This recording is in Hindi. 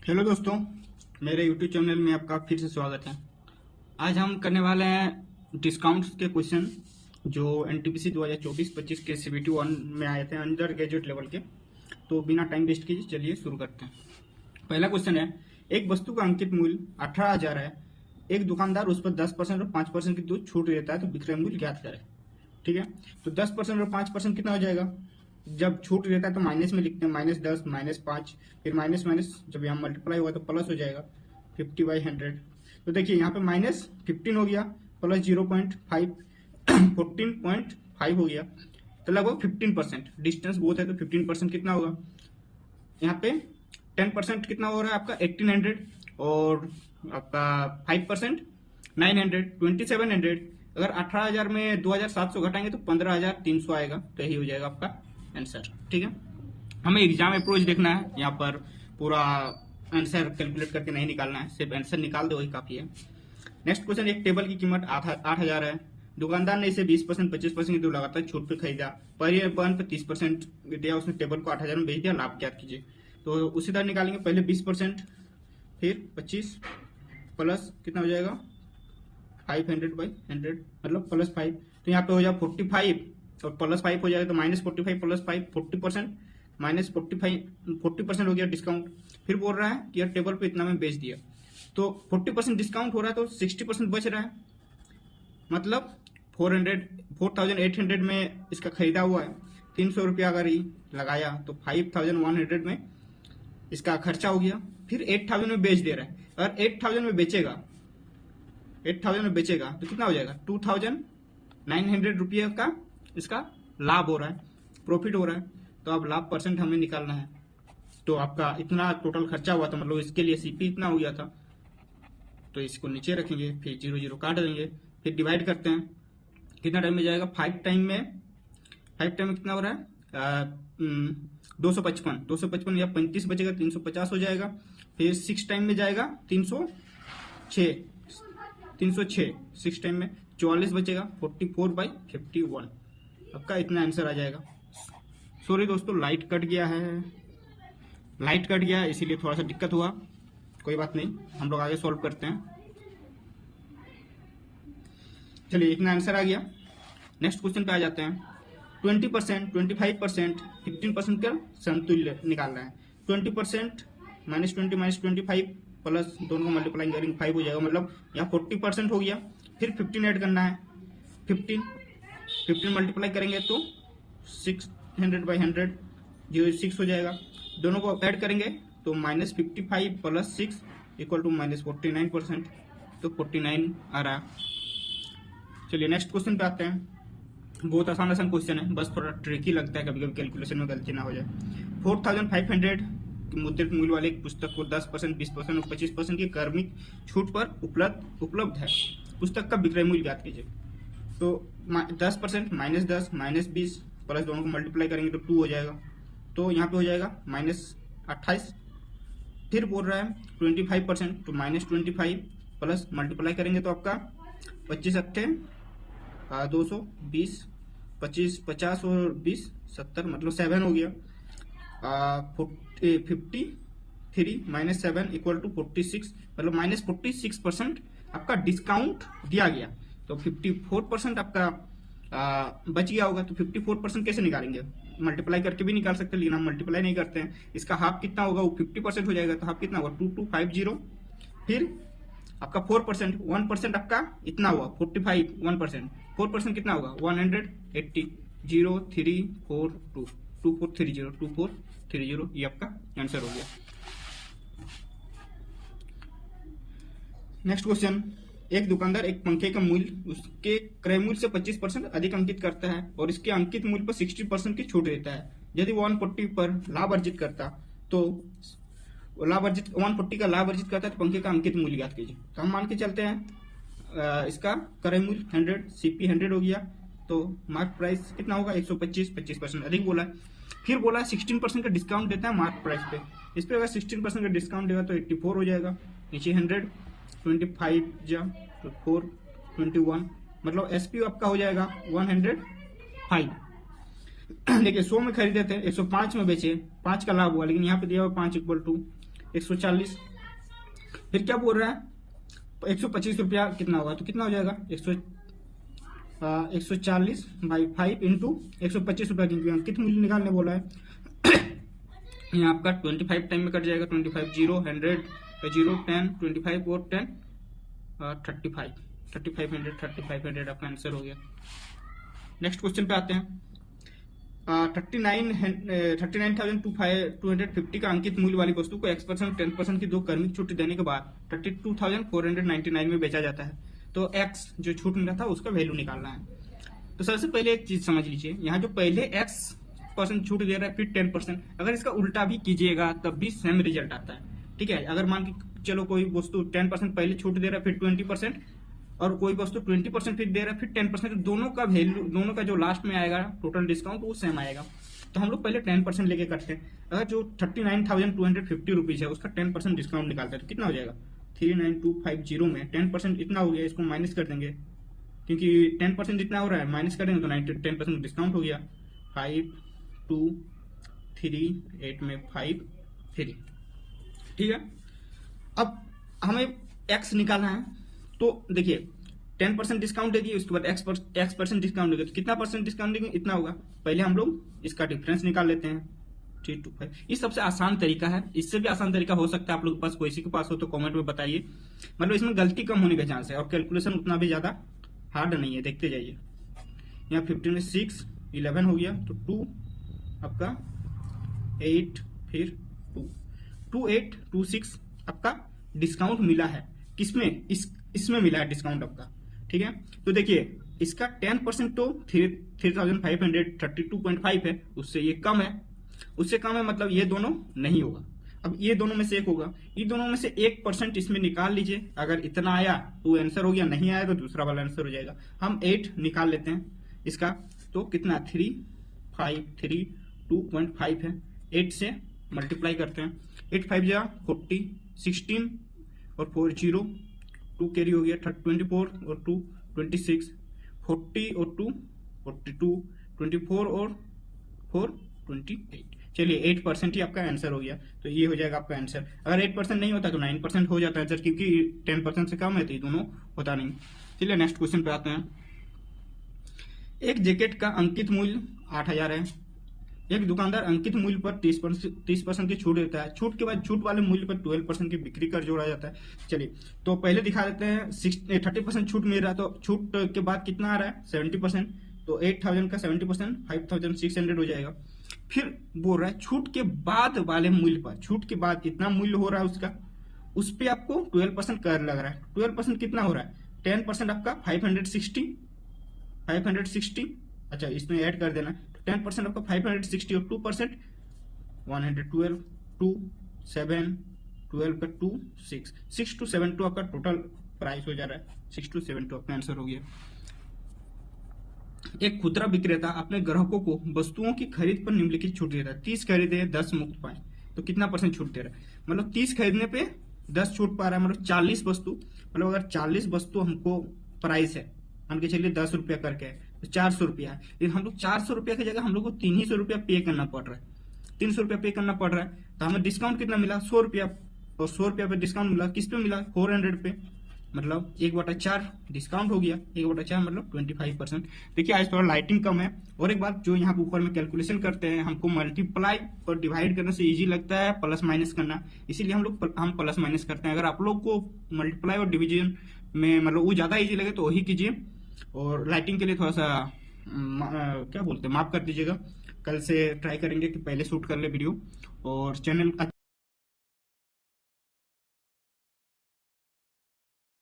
हेलो दोस्तों, मेरे YouTube चैनल में आपका फिर से स्वागत है। आज हम करने वाले हैं डिस्काउंट्स के क्वेश्चन जो NTPC 2024-25 के CBT 1 में आए थे अंडर ग्रेजुएट लेवल के। तो बिना टाइम वेस्ट कीजिए चलिए शुरू करते हैं। पहला क्वेश्चन है, एक वस्तु का अंकित मूल्य 18,000 है। एक दुकानदार उस पर 10% और 5% की दो छूट देता है, तो विक्रय मूल्य ज्ञात करें। ठीक है, तो 10% और 5% कितना हो जाएगा? जब छूट रहता है तो माइनस में लिखते हैं, -10 -5, फिर माइनस माइनस जब यहाँ मल्टीप्लाई हुआ तो प्लस हो जाएगा 50/100। तो देखिए यहाँ पे -15 हो गया, प्लस 0.5 14.5 हो गया, तो लगभग 15%। डिस्टेंस बहुत है तो 15% कितना होगा? यहाँ पे 10% कितना हो रहा है आपका 1800, और आपका 5% 900 2700। अगर 18,000 में 2,700 घटाएंगे तो 15,300 आएगा। तो यही हो जाएगा आपका आंसर। ठीक है, हमें एग्जाम अप्रोच देखना है, यहाँ पर पूरा आंसर कैलकुलेट करके नहीं निकालना है, सिर्फ आंसर निकाल दो वही काफी है। नेक्स्ट क्वेश्चन, एक टेबल की कीमत 8,000 है। दुकानदार ने इसे 20% 25% की दो लगातार छूट पे खरीदा। परिवहन पे 30% दिया, उसने टेबल को 8,000 में बेच दिया। लाभ ज्ञात कीजिए। तो उसी तरह निकालेंगे, पहले 20%, फिर 25 प्लस कितना हो जाएगा 500/100 मतलब +5। तो यहाँ पे हो जाएगा 45 और +5 हो जाएगा, तो -45 + 5 40%, -40% हो गया डिस्काउंट। फिर बोल रहा है कि यार टेबल पे इतना में बेच दिया, तो 40% डिस्काउंट हो रहा है तो 60% बच रहा है, मतलब 4,800 में इसका खरीदा हुआ है। 300 रुपया अगर ही लगाया तो 5,100 में इसका खर्चा हो गया। फिर 8,000 में बेच दे रहा है। अगर 8,000 में बेचेगा तो कितना हो जाएगा? 2,900 रुपये का इसका लाभ हो रहा है, प्रॉफिट हो रहा है। तो अब लाभ परसेंट हमें निकालना है। तो आपका इतना टोटल खर्चा हुआ था, मतलब इसके लिए CP इतना हो गया था, तो इसको नीचे रखेंगे, फिर 0 0 काट देंगे, फिर डिवाइड करते हैं। कितना टाइम में जाएगा? 5 टाइम में कितना हो रहा है? 255 या 35 बचेगा, 350 हो जाएगा। फिर 6 टाइम में जाएगा 306 6 टाइम में 44 बचेगा, 44/51। आपका इतना आंसर आ जाएगा। सॉरी दोस्तों, लाइट कट गया है, इसीलिए थोड़ा सा दिक्कत हुआ। कोई बात नहीं, हम लोग आगे सॉल्व करते हैं। चलिए, इतना आंसर आ गया। नेक्स्ट क्वेश्चन पे आ जाते हैं। 20%, 25%, 15% का समतुल्य निकालना है। 20% -20 -25 प्लस दोनों को मल्टीप्लाई करेंगे 5 हो जाएगा, मतलब यहाँ 40% हो गया। फिर 15 ऐड करना है, 15 मल्टीप्लाई करेंगे तो 600/100 06 हो जाएगा। दोनों को ऐड करेंगे तो -55 + 6 = -49%, तो 49 आ रहा है। चलिए नेक्स्ट क्वेश्चन पे आते हैं। बहुत आसान क्वेश्चन है, बस थोड़ा ट्रिकी लगता है, कभी कभी कैलकुलेशन में गलती ना हो जाए। 4,500 मुद्रित मूल्य वाले एक पुस्तक को 10%, 20% और 25% की क्रमिक छूट पर उपलब्ध है। पुस्तक का विक्रय मूल्य ज्ञात कीजिए। तो 10% -10 -20 प्लस दोनों को मल्टीप्लाई करेंगे तो 2 हो जाएगा, तो यहाँ पे हो जाएगा -28। फिर बोल रहा है 25%, तो -25 प्लस मल्टीप्लाई करेंगे तो आपका 25 अट्ठे 220, 25 50 और 20 70, मतलब 7 हो गया। 53 -7 = 46, मतलब -46% आपका डिस्काउंट दिया गया। तो 54% आपका बच गया होगा। तो 54% कैसे निकालेंगे? मल्टीप्लाई करके भी निकाल सकते हैं, लेकिन हम मल्टीप्लाई नहीं करते हैं। इसका हाफ कितना होगा? वो 50% हो जाएगा, तो हाफ कितना होगा? 2250। फिर आपका 4%, 1% आपका इतना हुआ 45, 1% 4% कितना होगा? 180 0342 2430 ये आपका आंसर हो गया। नेक्स्ट क्वेश्चन, एक दुकानदार एक पंखे का मूल्य उसके क्रय मूल्य से 25% अधिक अंकित करता है और इसके अंकित मूल्य पर 60% की छूट देता है। यदि 140 पर लाभ अर्जित करता तो 140 का लाभ अर्जित करता है तो पंखे का अंकित मूल्य ज्ञात कीजिए। तो हम मान के चलते हैं इसका क्रय मूल्य 100, CP 100 हो गया, तो मार्क प्राइस कितना होगा? 125, 25% अधिक बोला है। फिर बोला 16% का डिस्काउंट देता है मार्क प्राइस पे। इस पर अगर 16% का डिस्काउंट देगा तो 84 हो जाएगा। नीचे 100 25 जा तो 4 21, मतलब SP आपका हो जाएगा 105। देखिए 100 में खरीदे थे, 105 में बेचे, 5 का लाभ हुआ, लेकिन यहाँ पे दिया हुआ 5 = 140। फिर क्या बोल रहा है, 125 रुपया कितना होगा, तो कितना हो जाएगा 140 बाई 5 इंटू 125 रुपया कितना मूल्य निकालने बोला है। यहाँ आपका 25 टाइम में कट जाएगा, 25 0 100 0 10 25 और 10 3500 आपका आंसर हो गया। नेक्स्ट क्वेश्चन पे आते हैं। 39,250 का अंकित मूल्य वाली वस्तु को X% 10% की 2 क्रमिक छूट देने के बाद 32,499 में बेचा जाता है। तो X जो छूट मिला था उसका वैल्यू निकालना है। तो सबसे पहले एक चीज समझ लीजिए, यहाँ जो पहले X% छूट दे रहा है फिर 10%, अगर इसका उल्टा भी कीजिएगा तब भी सेम रिजल्ट आता है। ठीक है, अगर मान के चलो कोई वस्तु 10% पहले छूट दे रहा है फिर 20%, और कोई वस्तु 20% फिर दे रहा है फिर 10%, दोनों का वैल्यू, दोनों का जो लास्ट में आएगा टोटल डिस्काउंट वो सेम आएगा। तो हम लोग पहले 10% लेके करते हैं। अगर जो 39,250 रुपीज है उसका 10% डिस्काउंट निकालते हैं तो कितना हो जाएगा, 39,250 में 10% इतना हो गया, इसको माइनस कर देंगे क्योंकि 10% जितना हो रहा है माइनस करेंगे तो 10% डिस्काउंट हो गया। 5238 में 5 3। ठीक है, अब हमें x निकालना है। तो देखिए 10% डिस्काउंट दे दिए, उसके बाद x% डिस्काउंट देंगे तो कितना परसेंट डिस्काउंट देंगे, इतना होगा। पहले हम लोग इसका डिफरेंस निकाल लेते हैं 325। ये सबसे आसान तरीका है, इससे भी आसान तरीका हो सकता है आप लोग के पास, कोई किसी के पास हो तो कमेंट में बताइए। मतलब इसमें गलती कम होने का चांस है और कैलकुलेशन उतना भी ज्यादा हार्ड नहीं है, देखते जाइए। यहाँ 15 में 6 11 हो गया तो 2 आपका 8 फिर 2826 आपका डिस्काउंट मिला है। किसमें, इसमें मिला है डिस्काउंट आपका। ठीक है, तो देखिए इसका 10% तो 3,532.5 है, उससे ये कम है, उससे कम है मतलब ये दोनों नहीं होगा। अब ये दोनों में से एक होगा, ये दोनों में से 1% इसमें निकाल लीजिए। अगर इतना आया तो आंसर हो गया, नहीं आया तो दूसरा वाला आंसर हो जाएगा। हम 8 निकाल लेते हैं इसका, तो कितना 3532.5 है। 8 से मल्टीप्लाई करते हैं, 8 5 जा 40, 16 और 4 0, 2 कैरी हो गया 24 और 2 26, 40 और 2 42, 24 और 4 28। चलिए 8% ही आपका आंसर हो गया, तो ये हो जाएगा आपका आंसर। अगर 8% नहीं होता तो 9% हो जाता है आंसर, क्योंकि 10% से कम है तो ये दोनों होता नहीं। चलिए नेक्स्ट क्वेश्चन पे आते हैं। एक जैकेट का अंकित मूल्य 8,000 है। एक दुकानदार अंकित मूल्य पर 30% की छूट देता है। छूट के बाद छूट वाले मूल्य पर 12% की बिक्री कर जोड़ा जाता है। चलिए तो पहले दिखा देते हैं 30% छूट मिल रहा है, तो छूट के बाद कितना आ रहा है 70%, तो 8,000 का 70% 5,600 हो जाएगा। फिर बोल रहा है छूट के बाद वाले मूल्य पर, छूट के बाद इतना मूल्य हो रहा है उसका, उस पर आपको 12% कर लग रहा है। 12% कितना हो रहा है, 10% आपका 560, अच्छा इसमें ऐड कर देना, 10% आपका 560 और 2% 112, 2 7 12 का 2 6 6272 आपका टोटल प्राइस हो जा रहा है। 6272 आपका आंसर हो गया। एक खुदरा विक्रेता अपने ग्राहकों को वस्तुओं की खरीद पर निम्नलिखित छूट दे रहा है। 30 खरीदे 10 मुफ्त पाए, तो कितना परसेंट छूट दे रहा है, मतलब 30 खरीदने पे 10 छूट पा रहा है, मतलब 40 वस्तु, मतलब अगर 40 वस्तु हमको प्राइस है, मान के चलिए 10 रुपया करके है तो 400 रुपया है, लेकिन हम लोग 400 रुपया की जगह हम लोग को 300 रुपया पे करना पड़ रहा है, 300 रुपया पे करना पड़ रहा है। तो हमें डिस्काउंट कितना मिला 100 रुपया, और 100 रुपया पे डिस्काउंट मिला, किस पे मिला 400 पे, मतलब 1/4 डिस्काउंट हो गया। 1/4 मतलब 25%। देखिए आज थोड़ा लाइटिंग कम है। और एक बात, जो यहाँ पे ऊपर में कैलकुलेशन करते हैं हमको मल्टीप्लाई और डिवाइड करने से इजी लगता है प्लस माइनस करना, इसीलिए हम प्लस माइनस करते हैं। अगर आप लोग को मल्टीप्लाई और डिवीजन में मतलब वो ज्यादा इजी लगे तो वही कीजिए। और लाइटिंग के लिए थोड़ा सा क्या बोलते हैं, माफ कर दीजिएगा। कल से ट्राई करेंगे कि पहले शूट कर ले वीडियो। और चैनल